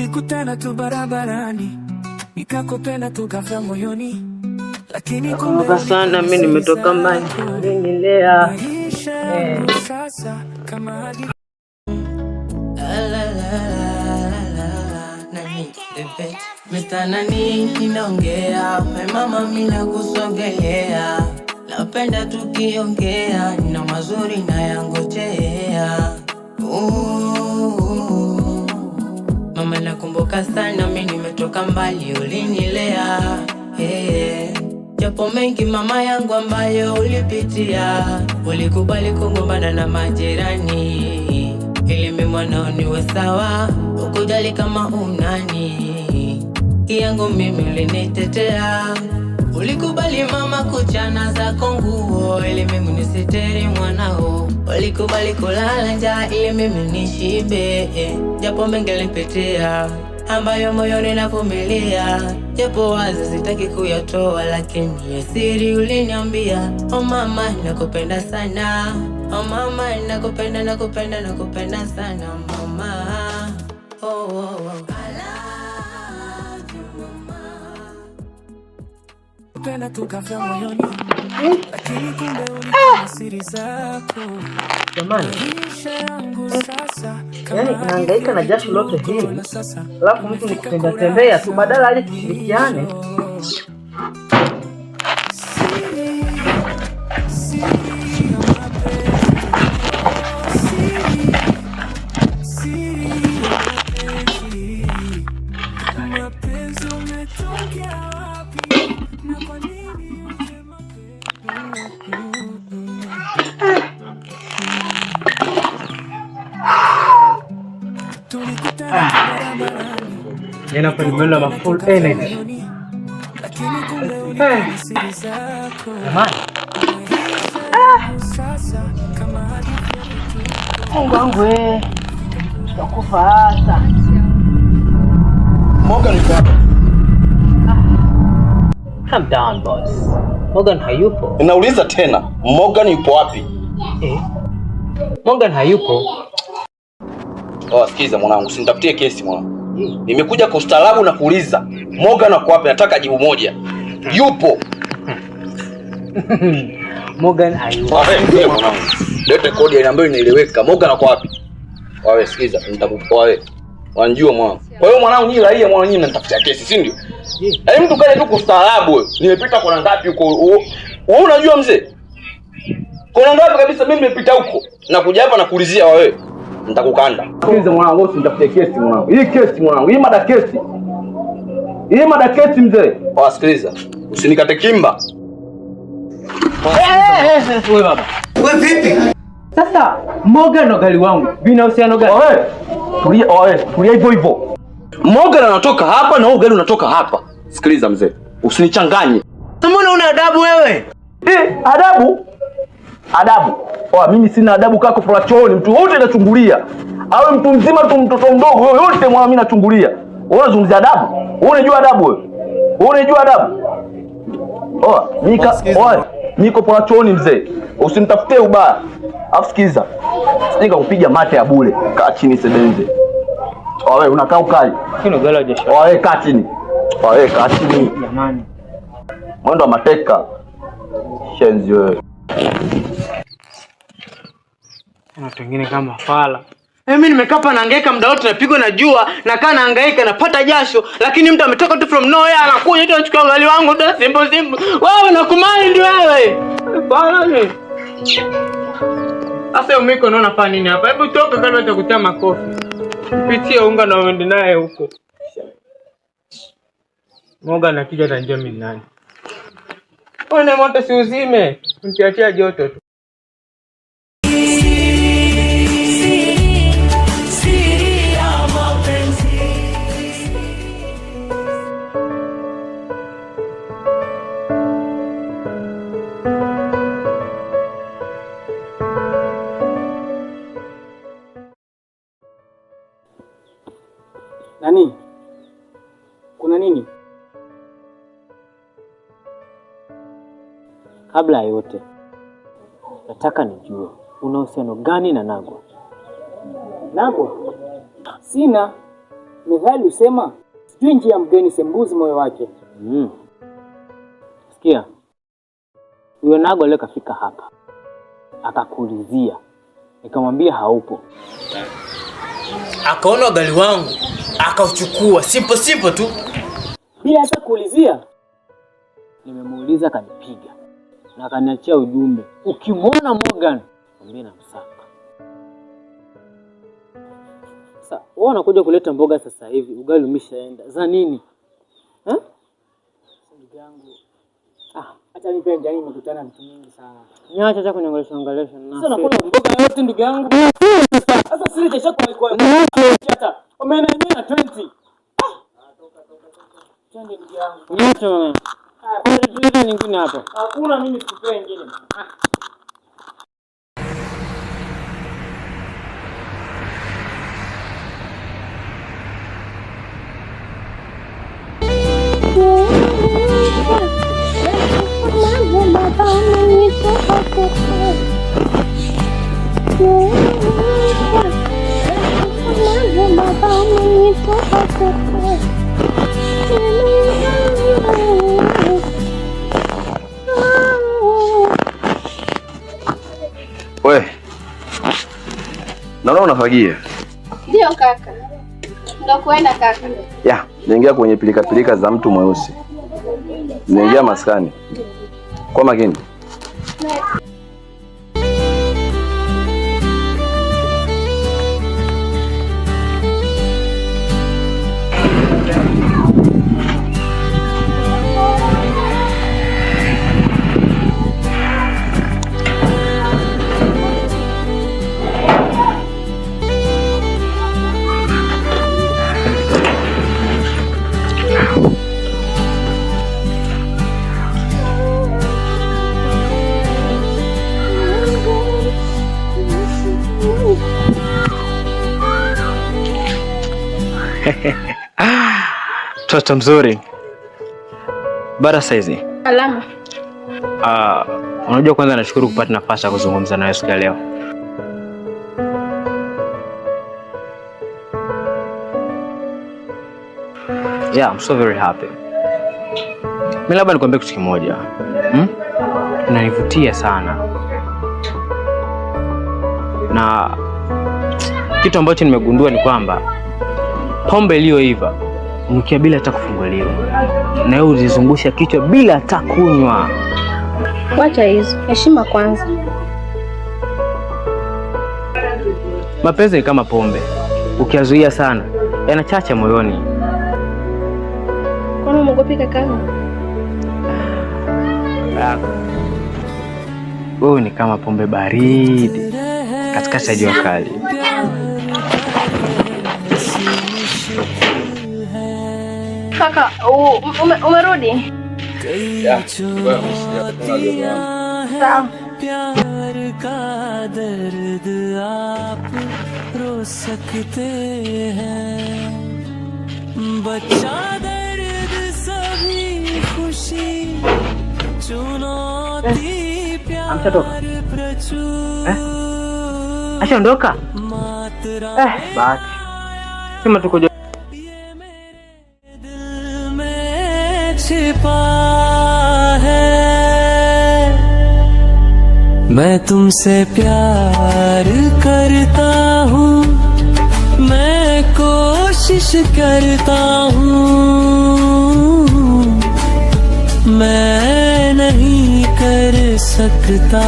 Tulikutana tu barabarani, nikakupenda tu ghafla moyoni, lakini kumbe sana mimi nimetoka mbali nilea sasa kama hadi Mitanani inaongea, mama mimi nakusogelea, napenda tukiongea, na mazuri na yangojea. Mama nakumbuka sana mimi nimetoka mbali ulinilea, japo mengi mama yangu ambayo ulipitia, ulikubali kugombana na majirani, ili mimi mwanao niwe sawa, ukujali kama unani yangu mimi ulinitetea, ulikubali mama kuchana zako nguo, ili mimi nisitiri mwanao, ulikubali kulala njaa ili mimi nishibe, japo mengi nilipitia ambayo moyoni navumilia, japo wazi sitaki kuyatoa, lakini siri uliniambia. Oh mama nakupenda sana, oh mama nakupenda sana mama. Penda tukafia moyoni, lakini kumbe ulikuwa siri zako. Jamani, yani unahangaika na jasho lote hili, alafu mtu nikutembea tembea tu badala aje tushirikiane. Nina penimelo ma full energy. Jamani. Mungu wangu tutakufa hasa. Morgan yuko hapa. Calm down boss. Morgan hayupo. Ninauliza tena, Morgan yupo wapi? Morgan hayupo. Sikiza mwanangu, usinitafutie kesi mwanangu. Nimekuja kwa ustaarabu na kuuliza, Morgan yuko wapi? Nataka jibu moja. Yupo. Morgan hayupo. Mwanangu. Lete kodi ambayo inaeleweka. Morgan yuko wapi? Wewe sikiza, nitakupa wewe. Wanjua mwanangu. Kwa hiyo mwanangu nyinyi raia mwanangu nyinyi mnatafutia kesi, si ndio? Yaani mtu kaje tu kwa ustaarabu wewe. Nimepita kona ngapi huko? Wewe unajua mzee? Kona ngapi kabisa mimi nimepita huko. Na kuja hapa na kuulizia wewe. Nitakukanda. Sikiliza mwanangu, usinitafutie kesi mwanangu. Hii kesi mwanangu, hii mada kesi. Hii mada kesi mzee. Sikiliza. Usinikate kimba. Wewe baba. Wewe vipi? Sasa Morgan na gali wangu bina uhusiano gani? Tulia hivyo hivyo. Morgan anatoka hapa na wewe gari unatoka hapa. Sikiliza mzee, usinichanganye. Mbona una adabu wewe? Adabu? Adabu. Mimi sina adabu kako kwa chooni, mtu wote anachungulia. Awe mtu mzima tu mtoto mdogo yote mwana mimi nachungulia. Wewe unazungumzia adabu? Wewe unajua adabu wewe? Wewe unajua adabu? Niko kwa chooni mzee. Usinitafutie ubaya. Sikiza. Sika kupiga mate ya bure. Kaa chini sebenze. Wewe unakaa ukali. Kino gala jesho. Wewe kaa chini. Wewe kaa chini. Jamani. Mwendo wa mateka. Shenzi wewe. Watu wengine kama fala. Mimi nimekaa hapa nahangaika muda wote, napigwa na jua, nakaa nahangaika napata jasho, lakini mtu ametoka tu from nowhere anakuja tu anachukua ugali wangu tu simple. Wewe unakumind wewe. Fala ni. Sasa umiko unaona fanya nini hapa? Hebu toka kando cha kutia makofi. Pitia unga na uende naye huko. Morgan akija atanjia mimi nani? Ona moto si uzime, mtiatia joto tu. Nani? Kuna nini? Kabla ya yote, nataka nijue una uhusiano gani na Nagwa? Nagwa? Sina. Methali usema sijui njia mgeni sembuzi moyo wake. Sikia. Huyo Nago leo kafika hapa. Akakuulizia. Nikamwambia haupo. Akaona ugali wangu, akauchukua simple tu. Bila hata kuulizia. Nimemuuliza kanipiga. Na akaniachia ujumbe. Ukimwona Morgan, mwambie namsaka. Sasa, wewe unakuja kuleta mboga sasa hivi, ugali umeshaenda. Za nini? Ndugu yangu. Acha nipe njani, nimekutana mtu mingi sana. Niacha acha kuniongelesha. Sasa nakula mboga yote ndugu yangu. Sasa sisi kesho kwa hata. Umeona nini na 20? Twende ndugu yangu. Niacha mama. Kuna kitu nyingine hapo. Hakuna, mimi sikupe nyingine. We, naona unafagia. Ndio kaka. Ndio kuenda kaka. Ya, naingia kwenye pilika za mtu mweusi. Naingia maskani. Kwa makini. Toto mzuri. Bara saizi. Alama. Unajua kwanza nashukuru kupata nafasi ya kuzungumza nawe siku ya leo. Yeah, I'm so very happy. Mimi labda nikwambie kitu kimoja. Unanivutia sana. Na kitu ambacho nimegundua ni kwamba pombe iliyoiva unukia bila hata kufunguliwa. Na wewe uzizungusha kichwa bila hata kunywa. Wacha hizo. Heshima kwanza. Mapenzi ni kama pombe. Ukiyazuia sana, yanachacha moyoni. Kwani umeogopa kaka? Wewe ni kama pombe baridi katikati ya jua kali. Kaka, umerudi? प्यार का दर्द आप रो सकते हैं, बच्चा दर्द सभी खुशी चुनौती प्यार प्रचुर Ashaondoka? Bahati. Sema tuko छिपा है, मैं तुमसे प्यार करता हूँ, मैं कोशिश करता हूँ, मैं नहीं कर सकता।